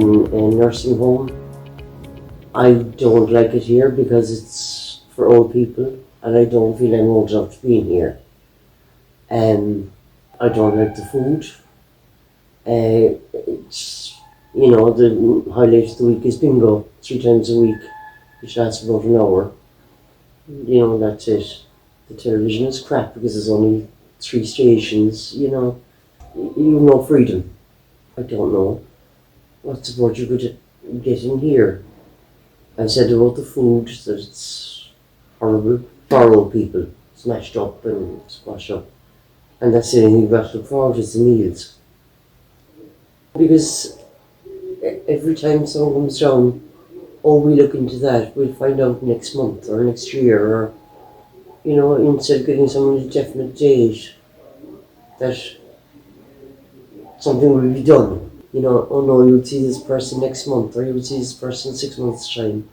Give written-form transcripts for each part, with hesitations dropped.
in a nursing home. I don't like it here because it's for old people and I don't feel I'm old enough to be in here. I don't like the food. It's, the highlight of the week is bingo, 3 times a week, which lasts about an hour. That's it. The television is crap because there's only 3 stations, you have no freedom. I don't know what support you could get in here. I said about the food that it's horrible for old people, smashed up and squashed up. And that's the only thing you've got to look forward to, is the meals. Because every time someone comes down, we look into that, we'll find out next month or next year, or, instead of getting someone a definite date, that something will be done. Oh no, you'll see this person next month, or you'll see this person in 6 months' time.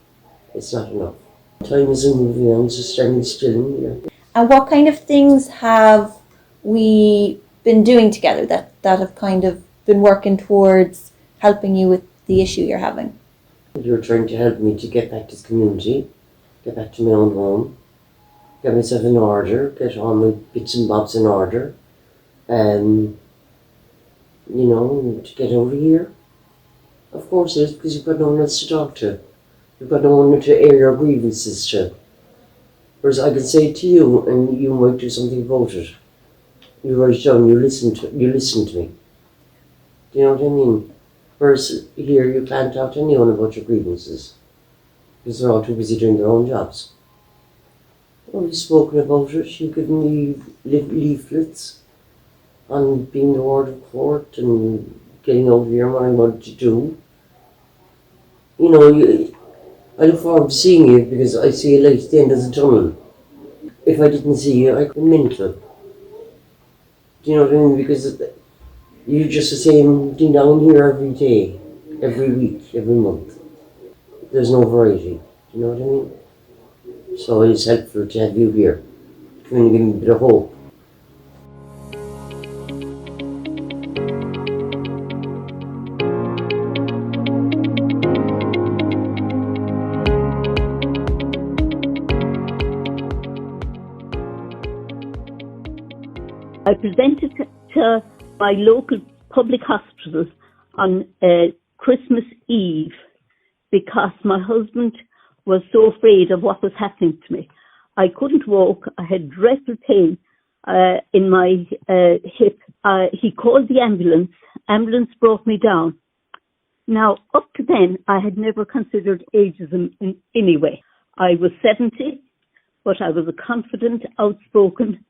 It's not enough. Time isn't moving on, it's just standing still in here. And what kind of things have we been doing together that have kind of been working towards helping you with the issue you're having? You're trying to help me to get back to the community, get back to my own home, get myself in order, get all my bits and bobs in order, to get over here. Of course it is, because you've got no one else to talk to. You've got no one to air your grievances to. Whereas I can say it to you and you might do something about it. You write it down, you listen to me. Do you know what I mean? Whereas here you can't talk to anyone about your grievances because they're all too busy doing their own jobs. You've spoken about it, you've given me leaflets on being the ward of court and getting over here and what I wanted to do. I look forward to seeing you because I see a light at the end of the tunnel. If I didn't see you, I'd be mental. Do you know what I mean? Because you're just the same thing down here every day, every week, every month. There's no variety. Do you know what I mean? So it's helpful to have you here. To give me a bit of hope. I presented to my local public hospital on Christmas Eve because my husband was so afraid of what was happening to me. I couldn't walk. I had dreadful pain in my hip. He called the ambulance. Ambulance brought me down. Now, up to then, I had never considered ageism in any way. I was 70, but I was a confident, outspoken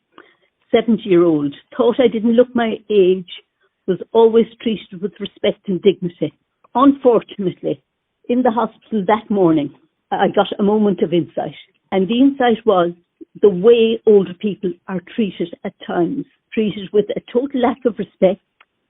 70-year-old, thought I didn't look my age, was always treated with respect and dignity. Unfortunately, in the hospital that morning, I got a moment of insight. And the insight was the way older people are treated at times, treated with a total lack of respect.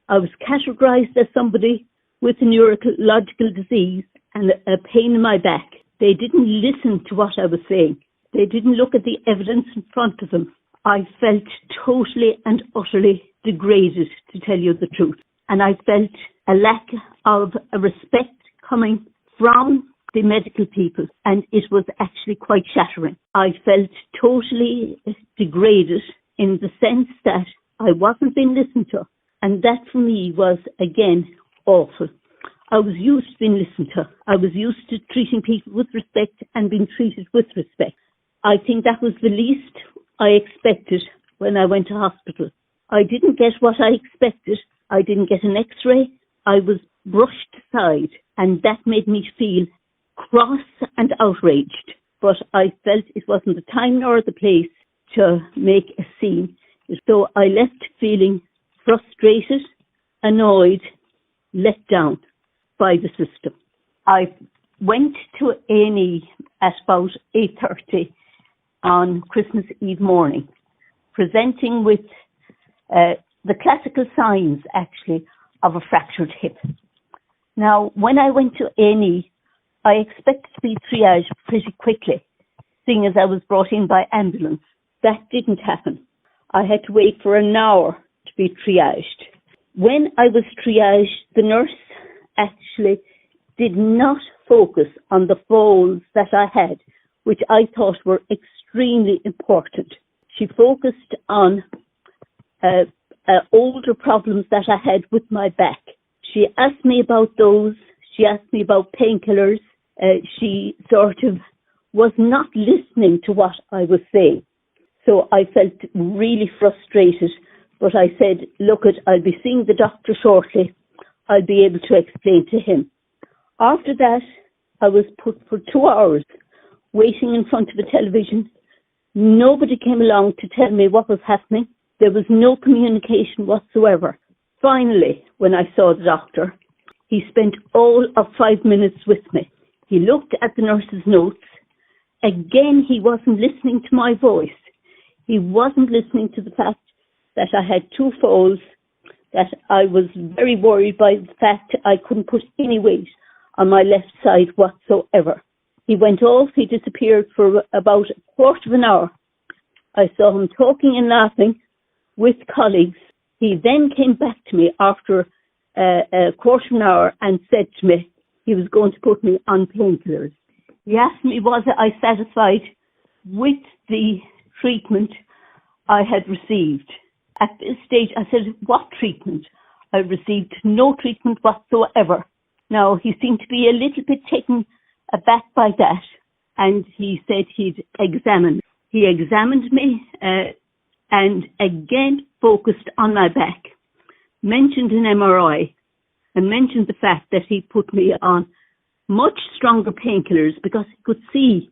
I was categorized as somebody with a neurological disease and a pain in my back. They didn't listen to what I was saying. They didn't look at the evidence in front of them. I felt totally and utterly degraded, to tell you the truth. And I felt a lack of a respect coming from the medical people, and it was actually quite shattering. I felt totally degraded in the sense that I wasn't being listened to, and that for me was, again, awful. I was used to being listened to. I was used to treating people with respect and being treated with respect. I think that was the least I expected when I went to hospital. I didn't get what I expected. I didn't get an x-ray. I was brushed aside, and that made me feel cross and outraged. But I felt it wasn't the time nor the place to make a scene. So I left feeling frustrated, annoyed, let down by the system. I went to A&E at about 8:30 on Christmas Eve morning, presenting with the classical signs, actually, of a fractured hip. Now, when I went to A&E, I expected to be triaged pretty quickly, seeing as I was brought in by ambulance. That didn't happen. I had to wait for an hour to be triaged. When I was triaged, the nurse actually did not focus on the falls that I had, which I thought were extremely important. She focused on older problems that I had with my back. She asked me about those. She asked me about painkillers. She sort of was not listening to what I was saying. So I felt really frustrated, but I said, look, I'll be seeing the doctor shortly. I'll be able to explain to him. After that, I was put for 2 hours waiting in front of a television. Nobody came along to tell me what was happening. There was no communication whatsoever. Finally, when I saw the doctor, he spent all of 5 minutes with me. He looked at the nurse's notes. Again, he wasn't listening to my voice. He wasn't listening to the fact that I had 2 falls, that I was very worried by the fact I couldn't put any weight on my left side whatsoever. He went off, he disappeared for about a quarter of an hour. I saw him talking and laughing with colleagues. He then came back to me after a quarter of an hour and said to me he was going to put me on painkillers. He asked me, was I satisfied with the treatment I had received? At this stage, I said, what treatment? I received no treatment whatsoever. Now, he seemed to be a little bit taken aback by that, and he said he'd examine me. He examined me and again focused on my back, mentioned an MRI, and mentioned the fact that he put me on much stronger painkillers because he could see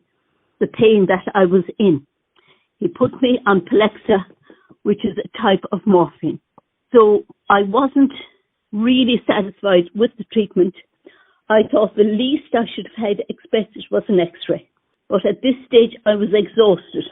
the pain that I was in. He put me on Plexa, which is a type of morphine. So I wasn't really satisfied with the treatment. I thought the least I should have had expected was an X-ray. But at this stage, I was exhausted.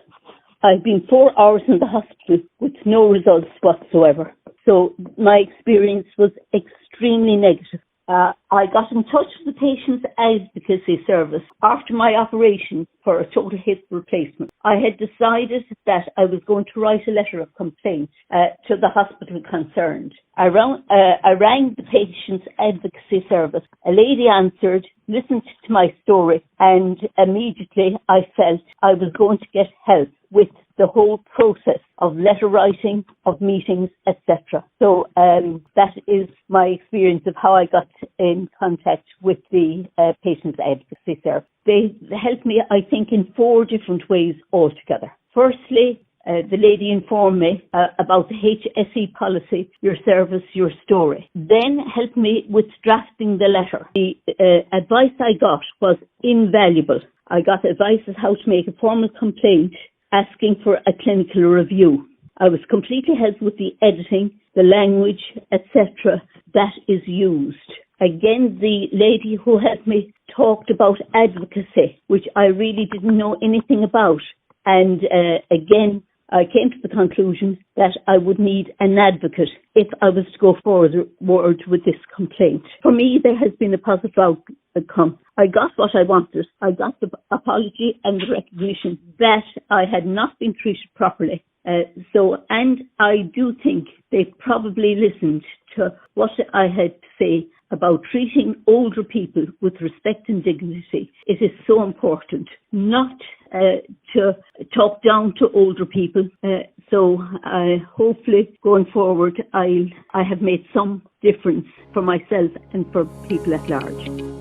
I've been 4 hours in the hospital with no results whatsoever. So my experience was extremely negative. I got in touch with the Patients Advocacy Service after my operation for a total hip replacement. I had decided that I was going to write a letter of complaint to the hospital concerned. I rang the Patients Advocacy Service. A lady answered, listened to my story, and immediately I felt I was going to get help with the whole process of letter writing, of meetings, etc. So that is my experience of how I got in contact with the Patients Advocacy Service. They helped me, I think, in 4 different ways altogether. Firstly, the lady informed me about the HSE policy, your service, your story. Then helped me with drafting the letter. The advice I got was invaluable. I got advice on how to make a formal complaint, asking for a clinical review. I was completely helped with the editing, the language, etc. that is used. Again, the lady who helped me talked about advocacy, which I really didn't know anything about. And again, I came to the conclusion that I would need an advocate if I was to go forward with this complaint. For me, there has been a positive outcome. I got what I wanted. I got the apology and the recognition that I had not been treated properly. And I do think they probably listened to what I had to say about treating older people with respect and dignity. It is so important not to talk down to older people. So hopefully going forward, I have made some difference for myself and for people at large.